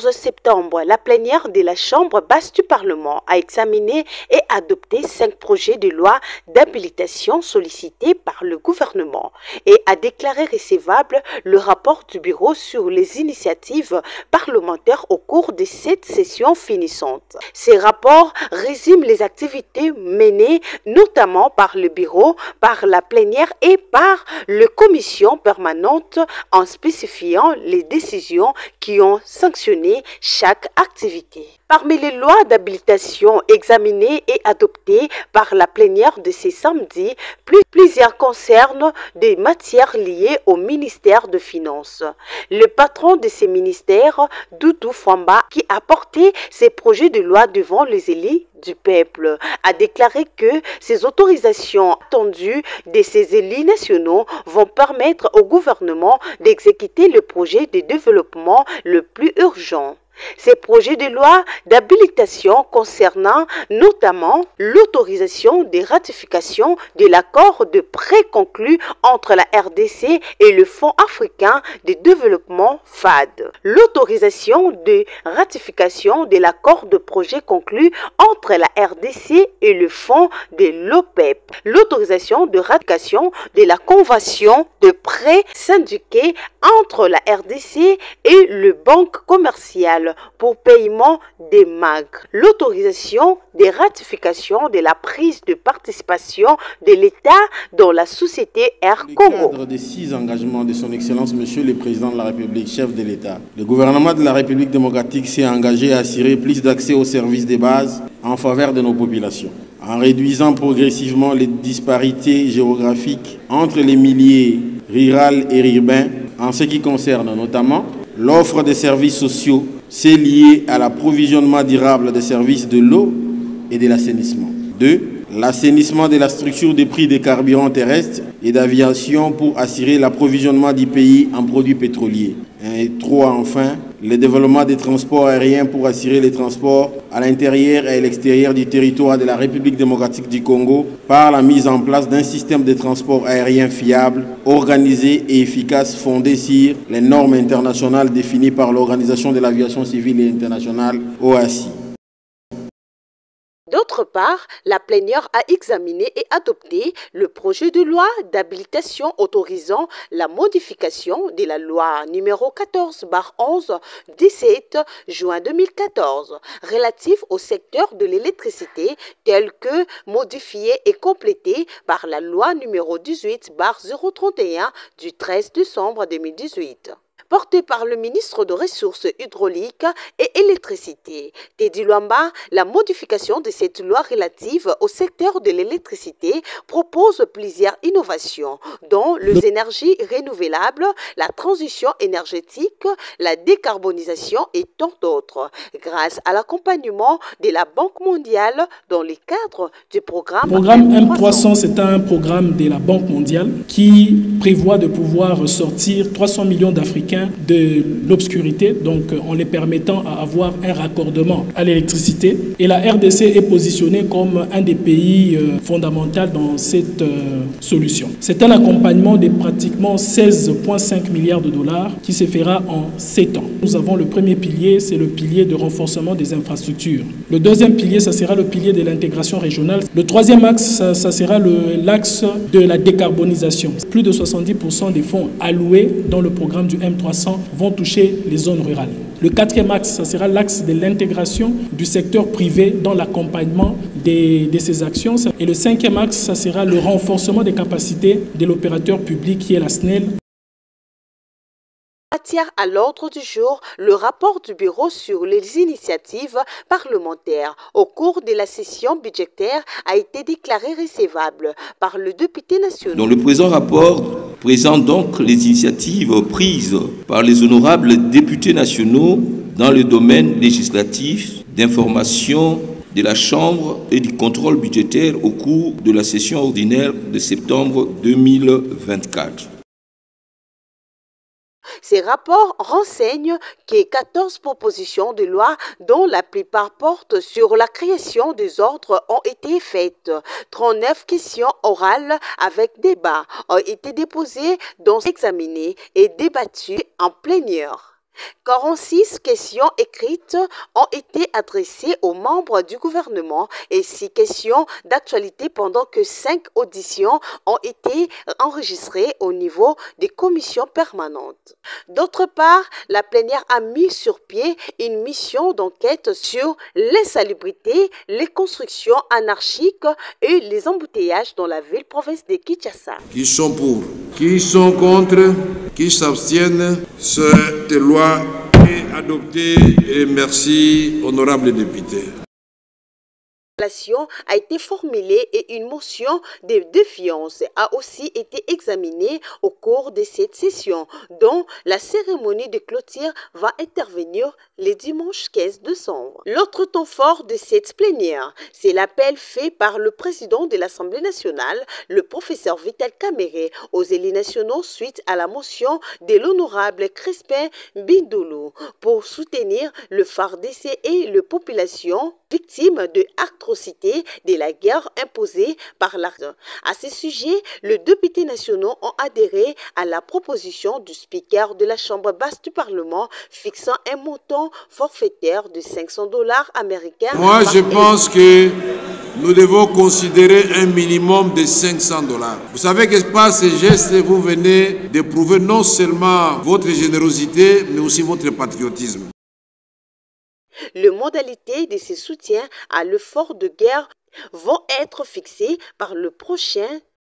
14 septembre, la plénière de la Chambre basse du Parlement a examiné et adopté 5 projets de loi d'habilitation sollicités par le gouvernement et a déclaré recevable le rapport du bureau sur les initiatives parlementaires au cours de cette session finissante. Ces rapports résument les activités menées notamment par le bureau, par la plénière et par la commission permanente en spécifiant les décisions qui ont sanctionné chaque activité. Parmi les lois d'habilitation examinées et adoptées par la plénière de ce samedi, plusieurs concernent des matières liées au ministère des Finances. Le patron de ces ministères, Doudou Famba, qui a porté ces projets de loi devant les élus du peuple, a déclaré que ces autorisations attendues de ces élus nationaux vont permettre au gouvernement d'exécuter le projet de développement le plus urgent. Ces projets de loi d'habilitation concernant notamment l'autorisation des ratifications de l'accord de prêt conclu entre la RDC et le Fonds africain de développement FAD, l'autorisation de ratification de l'accord de projet conclu entre la RDC et le Fonds de l'OPEP, l'autorisation de ratification de la convention de prêt syndiqué entre la RDC et le Banque commerciale pour paiement des MAG, l'autorisation des ratifications de la prise de participation de l'État dans la société Air Congo. Dans le cadre des 6 engagements de son Excellence Monsieur le Président de la République, chef de l'État, le gouvernement de la République démocratique s'est engagé à assurer plus d'accès aux services de base en faveur de nos populations, en réduisant progressivement les disparités géographiques entre les milieux rural et urbains en ce qui concerne notamment l'offre de services sociaux, c'est lié à l'approvisionnement durable des services de l'eau et de l'assainissement. 2. L'assainissement de la structure des prix des carburants terrestres et d'aviation pour assurer l'approvisionnement du pays en produits pétroliers. Et 3. Enfin, le développement des transports aériens pour assurer les transports à l'intérieur et à l'extérieur du territoire de la République démocratique du Congo par la mise en place d'un système de transport aérien fiable, organisé et efficace fondé sur les normes internationales définies par l'Organisation de l'aviation civile et internationale, OACI. D'autre part, la plénière a examiné et adopté le projet de loi d'habilitation autorisant la modification de la loi numéro 14/11 17 juin 2014 relative au secteur de l'électricité tel que modifié et complété par la loi numéro 18/031 du 13 décembre 2018. Porté par le ministre des Ressources hydrauliques et électricité, Teddy Luamba, la modification de cette loi relative au secteur de l'électricité propose plusieurs innovations, dont les énergies renouvelables, la transition énergétique, la décarbonisation et tant d'autres, grâce à l'accompagnement de la Banque mondiale dans le cadre du programme M300. C'est un programme de la Banque mondiale qui prévoit de pouvoir sortir 300 millions d'Africains de l'obscurité, donc en les permettant à avoir un raccordement à l'électricité. Et la RDC est positionnée comme un des pays fondamentaux dans cette solution. C'est un accompagnement de pratiquement 16,5 milliards de dollars qui se fera en 7 ans. Nous avons le premier pilier, c'est le pilier de renforcement des infrastructures. Le deuxième pilier, ça sera le pilier de l'intégration régionale. Le troisième axe, ça sera l'axe de la décarbonisation. Plus de 70% des fonds alloués dans le programme du M300 vont toucher les zones rurales. Le quatrième axe, ça sera l'axe de l'intégration du secteur privé dans l'accompagnement de ces actions. Et le cinquième axe, ça sera le renforcement des capacités de l'opérateur public qui est la SNEL. Matière à l'ordre du jour, le rapport du bureau sur les initiatives parlementaires au cours de la session budgétaire a été déclaré recevable par le député national. Dans le présent rapport présente donc les initiatives prises par les honorables députés nationaux dans le domaine législatif, d'information de la Chambre et du contrôle budgétaire au cours de la session ordinaire de septembre 2024. Ces rapports renseignent que 14 propositions de loi, dont la plupart portent sur la création des ordres, ont été faites. 39 questions orales avec débat ont été déposées, dont examinées et débattues en plénière. 46 questions écrites ont été adressées aux membres du gouvernement et 6 questions d'actualité pendant que 5 auditions ont été enregistrées au niveau des commissions permanentes. D'autre part, la plénière a mis sur pied une mission d'enquête sur l'insalubrité, les constructions anarchiques et les embouteillages dans la ville-province de Kinshasa. Qui sont pour? Qui sont contre? Qui s'abstiennent? Cette loi est adoptée et merci, honorables députés. A été formulée et une motion de défiance a aussi été examinée au cours de cette session, dont la cérémonie de clôture va intervenir le dimanche 15 décembre. L'autre temps fort de cette plénière, c'est l'appel fait par le président de l'Assemblée nationale, le professeur Vital Kamerhe, aux élus nationaux suite à la motion de l'honorable Crispin Bindoulou pour soutenir le FARDC et la population victime de atrocités de la guerre imposée par l'armée. À ce sujet, les députés nationaux ont adhéré à la proposition du speaker de la Chambre basse du Parlement fixant un montant forfaitaire de $500 américains. Moi, je pense que nous devons considérer un minimum de $500. Vous savez que par ces gestes, vous venez de prouver non seulement votre générosité, mais aussi votre patriotisme. Les modalités de ce soutien à l'effort de guerre vont être fixées par le prochain